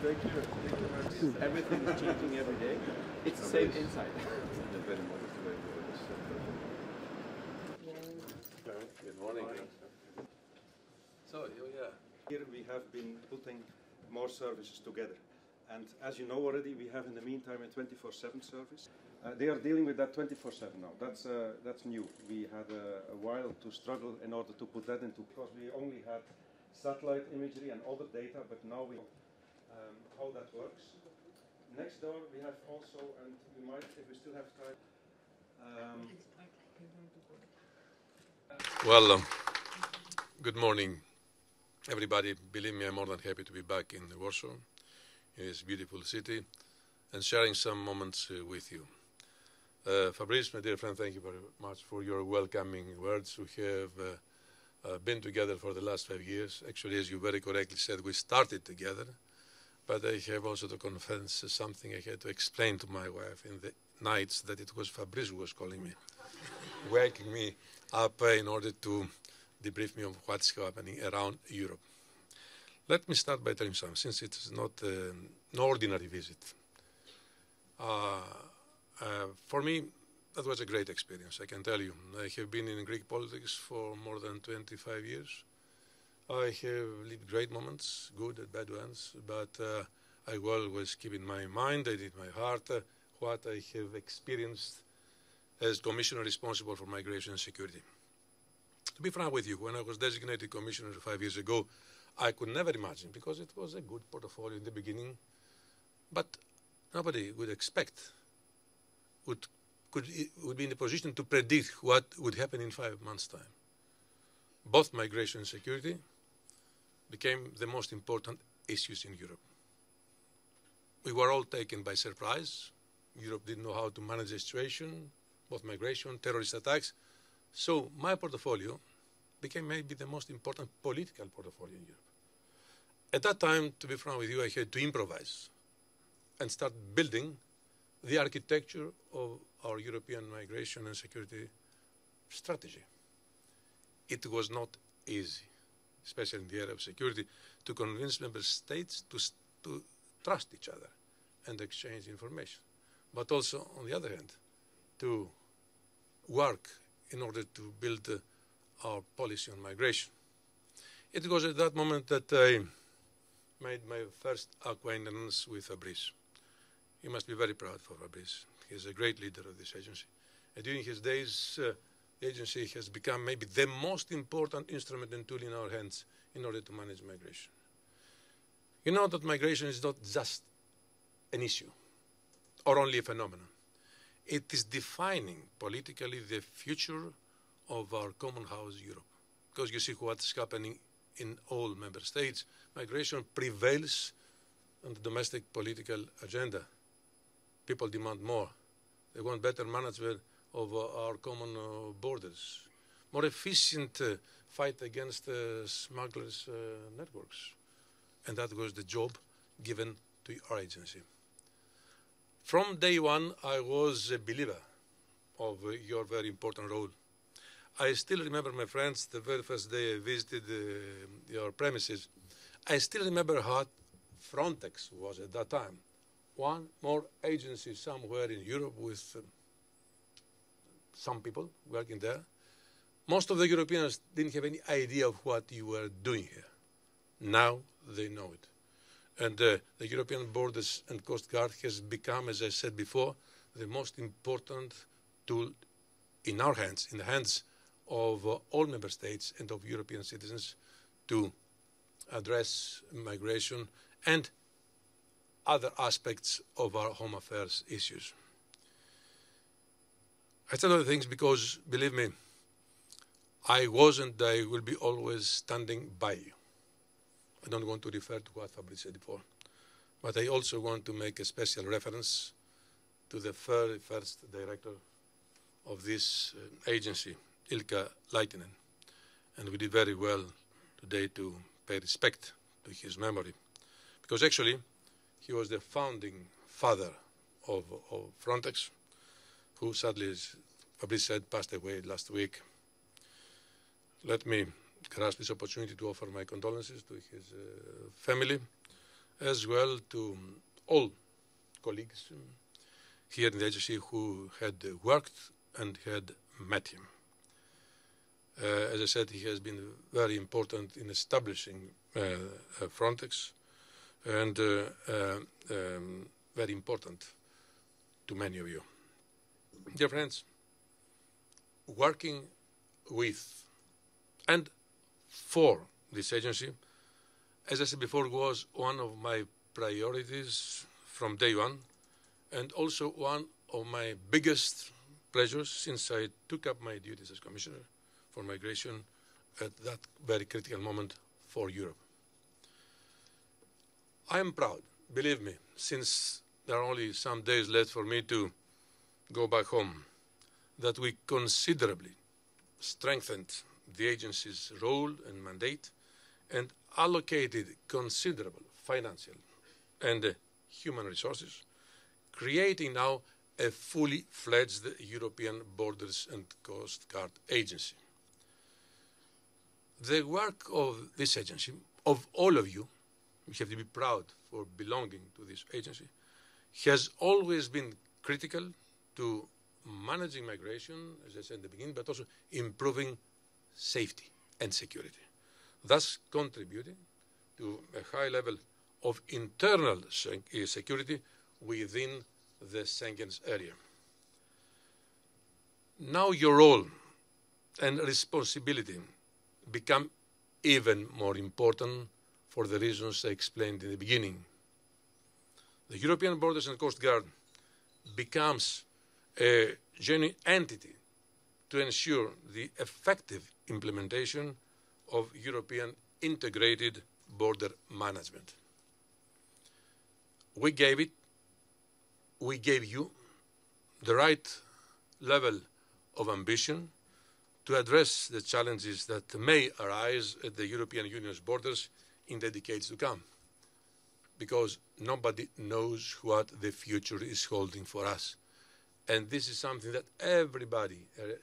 very clear. Thank you very much. Everything is changing every day. It's the same inside. Good morning. So, Here we have been putting more services together. And as you know already, we have in the meantime a 24/7 service. They are dealing with that 24/7 now. That's new. We had a while to struggle in order to put that into, because we only had satellite imagery and other data, but now we know how that works. Next door we have also, and we might, if we still have time. Well, good morning, everybody. Believe me, I'm more than happy to be back in Warsaw, in this beautiful city, and sharing some moments with you. Fabrice, my dear friend, thank you very much for your welcoming words. We have been together for the last 5 years. Actually, as you very correctly said, we started together, but I have also to confess something I had to explain to my wife in the nights, that it was Fabrice who was calling me, waking me up in order to debrief me on what's happening around Europe. Let me start by telling you something, since it is not an ordinary visit. For me, that was a great experience, I can tell you. I have been in Greek politics for more than 25 years. I have lived great moments, good and bad ones, but I will always keep in my mind, in my heart, what I have experienced as Commissioner responsible for migration and security. To be frank with you, when I was designated Commissioner 5 years ago, I could never imagine, because it was a good portfolio in the beginning, but nobody would expect, would be in a position to predict what would happen in 5 months' time. Both migration and security became the most important issues in Europe. We were all taken by surprise. Europe didn't know how to manage the situation, both migration, terrorist attacks. So my portfolio became maybe the most important political portfolio in Europe. At that time, to be frank with you, I had to improvise and start building the architecture of our European migration and security strategy. It was not easy, especially in the area of security, to convince member states to trust each other and exchange information, but also, on the other hand, to work in order to build our policy on migration. It was at that moment that I made my first acquaintance with Fabrice. You must be very proud for Fabrice. He is a great leader of this agency. And during his days, the agency has become maybe the most important instrument and tool in our hands in order to manage migration. You know that migration is not just an issue or only a phenomenon. It is defining politically the future of our common house, Europe. Because you see what's happening in all member states. Migration prevails on the domestic political agenda. People demand more. They want better management of our common borders, more efficient fight against smugglers' networks. And that was the job given to our agency. From day one, I was a believer of your very important role. I still remember, my friends, the very first day I visited your premises. I still remember how Frontex was at that time. One more agency somewhere in Europe with some people working there. Most of the Europeans didn't have any idea of what you were doing here. Now they know it. And the European Borders and Coast Guard has become, as I said before, the most important tool in our hands, in the hands of all member states and of European citizens to address migration and other aspects of our home affairs issues. I said other things because, believe me, I was and I will be always standing by you. I don't want to refer to what Fabrice said before, but I also want to make a special reference to the very first director of this agency, Ilkka Laitinen. And we did very well today to pay respect to his memory, because actually he was the founding father of Frontex, who sadly, as Fabrice said, passed away last week. Let me grasp this opportunity to offer my condolences to his family as well to all colleagues here in the agency who had worked and had met him. As I said, he has been very important in establishing Frontex and very important to many of you. Dear friends, working with and for this agency, as I said before, was one of my priorities from day one, and also one of my biggest pleasures since I took up my duties as Commissioner for Migration at that very critical moment for Europe. I am proud, believe me, since there are only some days left for me to go back home, that we considerably strengthened the agency's role and mandate and allocated considerable financial and human resources, creating now a fully fledged European Borders and Coast Guard agency. The work of this agency, of all of you, we have to be proud for belonging to this agency, has always been critical to managing migration, as I said in the beginning, but also improving safety and security, thus contributing to a high level of internal security within the Schengen area. Now your role and responsibility become even more important for the reasons I explained in the beginning. The European Borders and Coast Guard becomes a genuine entity to ensure the effective implementation of European integrated border management. We gave you the right level of ambition to address the challenges that may arise at the European Union's borders in the decades to come, because nobody knows what the future is holding for us. And this is something that everybody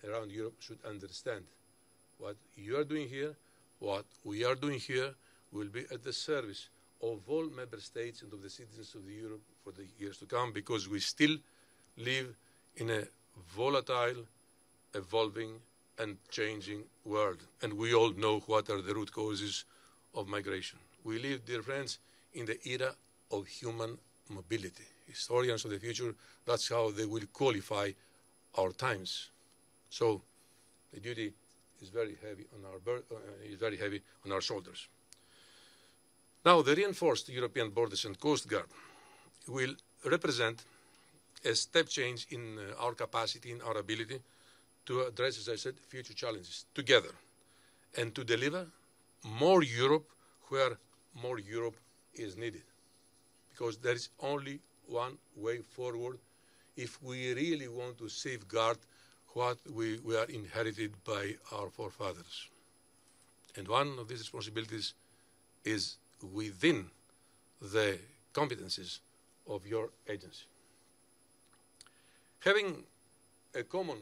around Europe should understand. What you are doing here, what we are doing here, will be at the service of all member states and of the citizens of Europe for the years to come, because we still live in a volatile, evolving, and changing world. And we all know what are the root causes of migration. We live, dear friends, in the era of human mobility. Historians of the future, that's how they will qualify our times. So the duty is very heavy on our shoulders. Now, the reinforced European Borders and Coast Guard will represent a step change in our capacity, in our ability to address, as I said, future challenges together and to deliver more Europe where more Europe is needed. Because there is only one way forward if we really want to safeguard what we are inherited by our forefathers. And one of these responsibilities is within the competencies of your agency. Having a common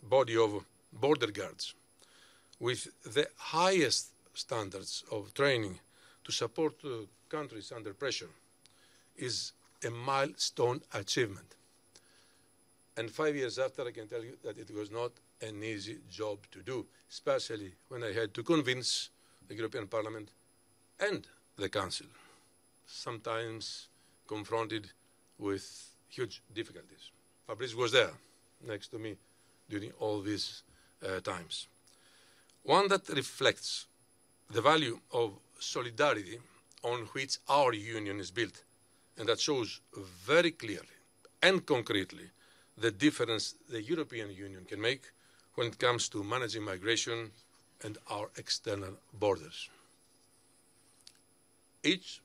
body of border guards with the highest standards of training to support countries under pressure is a milestone achievement. And 5 years after, I can tell you that it was not an easy job to do, especially when I had to convince the European Parliament and the Council, sometimes confronted with huge difficulties. Fabrice was there next to me during all these times. One that reflects the value of solidarity on which our union is built, and that shows very clearly and concretely the difference the European Union can make when it comes to managing migration and our external borders. Each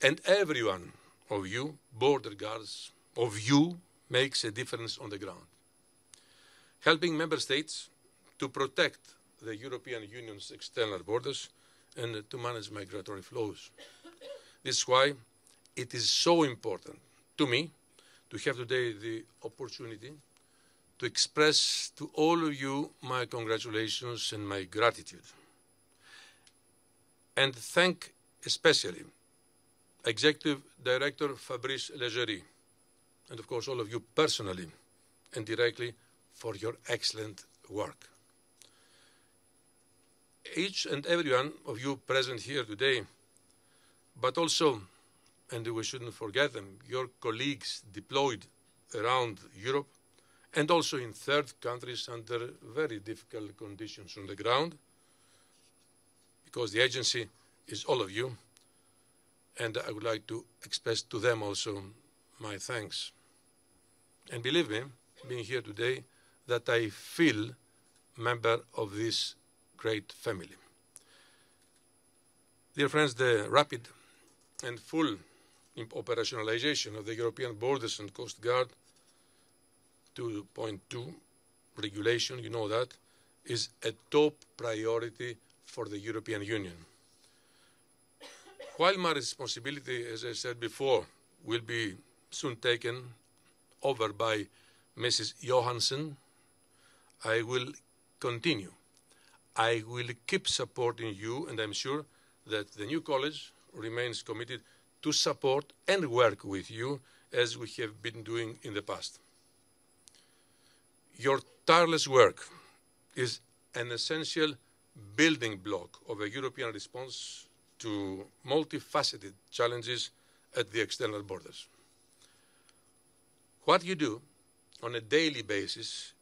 and every one of you, border guards, of you, makes a difference on the ground, helping member states to protect the European Union's external borders and to manage migratory flows. This is why it is so important to me to have today the opportunity to express to all of you my congratulations and my gratitude. And thank especially Executive Director Fabrice Leggeri, and of course all of you personally and directly for your excellent work. Each and every one of you present here today, but also, and we shouldn't forget them, your colleagues deployed around Europe and also in third countries under very difficult conditions on the ground, because the agency is all of you, and I would like to express to them also my thanks. And believe me, being here today, that I feel member of this great family. Dear friends, the rapid and full operationalization of the European Borders and Coast Guard 2.2 regulation, you know that, is a top priority for the European Union. While my responsibility, as I said before, will be soon taken over by Mrs. Johansson, I will continue. I will keep supporting you, and I'm sure that the new college remains committed to support and work with you as we have been doing in the past. Your tireless work is an essential building block of a European response to multifaceted challenges at the external borders. What you do on a daily basis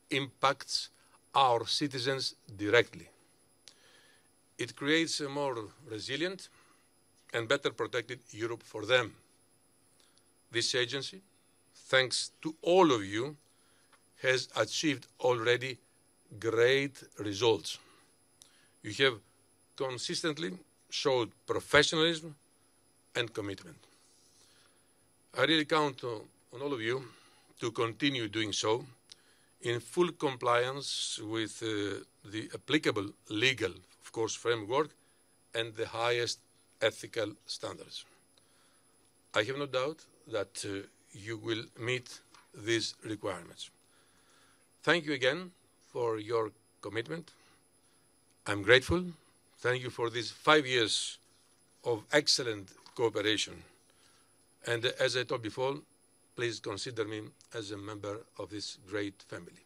impacts our citizens directly. It creates a more resilient and better protected Europe for them. This agency, thanks to all of you, has achieved already great results. You have consistently showed professionalism and commitment. I really count on all of you to continue doing so in full compliance with the applicable legal, of course, framework and the highest ethical standards. I have no doubt that you will meet these requirements. Thank you again for your commitment. I'm grateful. Thank you for these 5 years of excellent cooperation. And as I told before, please consider me as a member of this great family.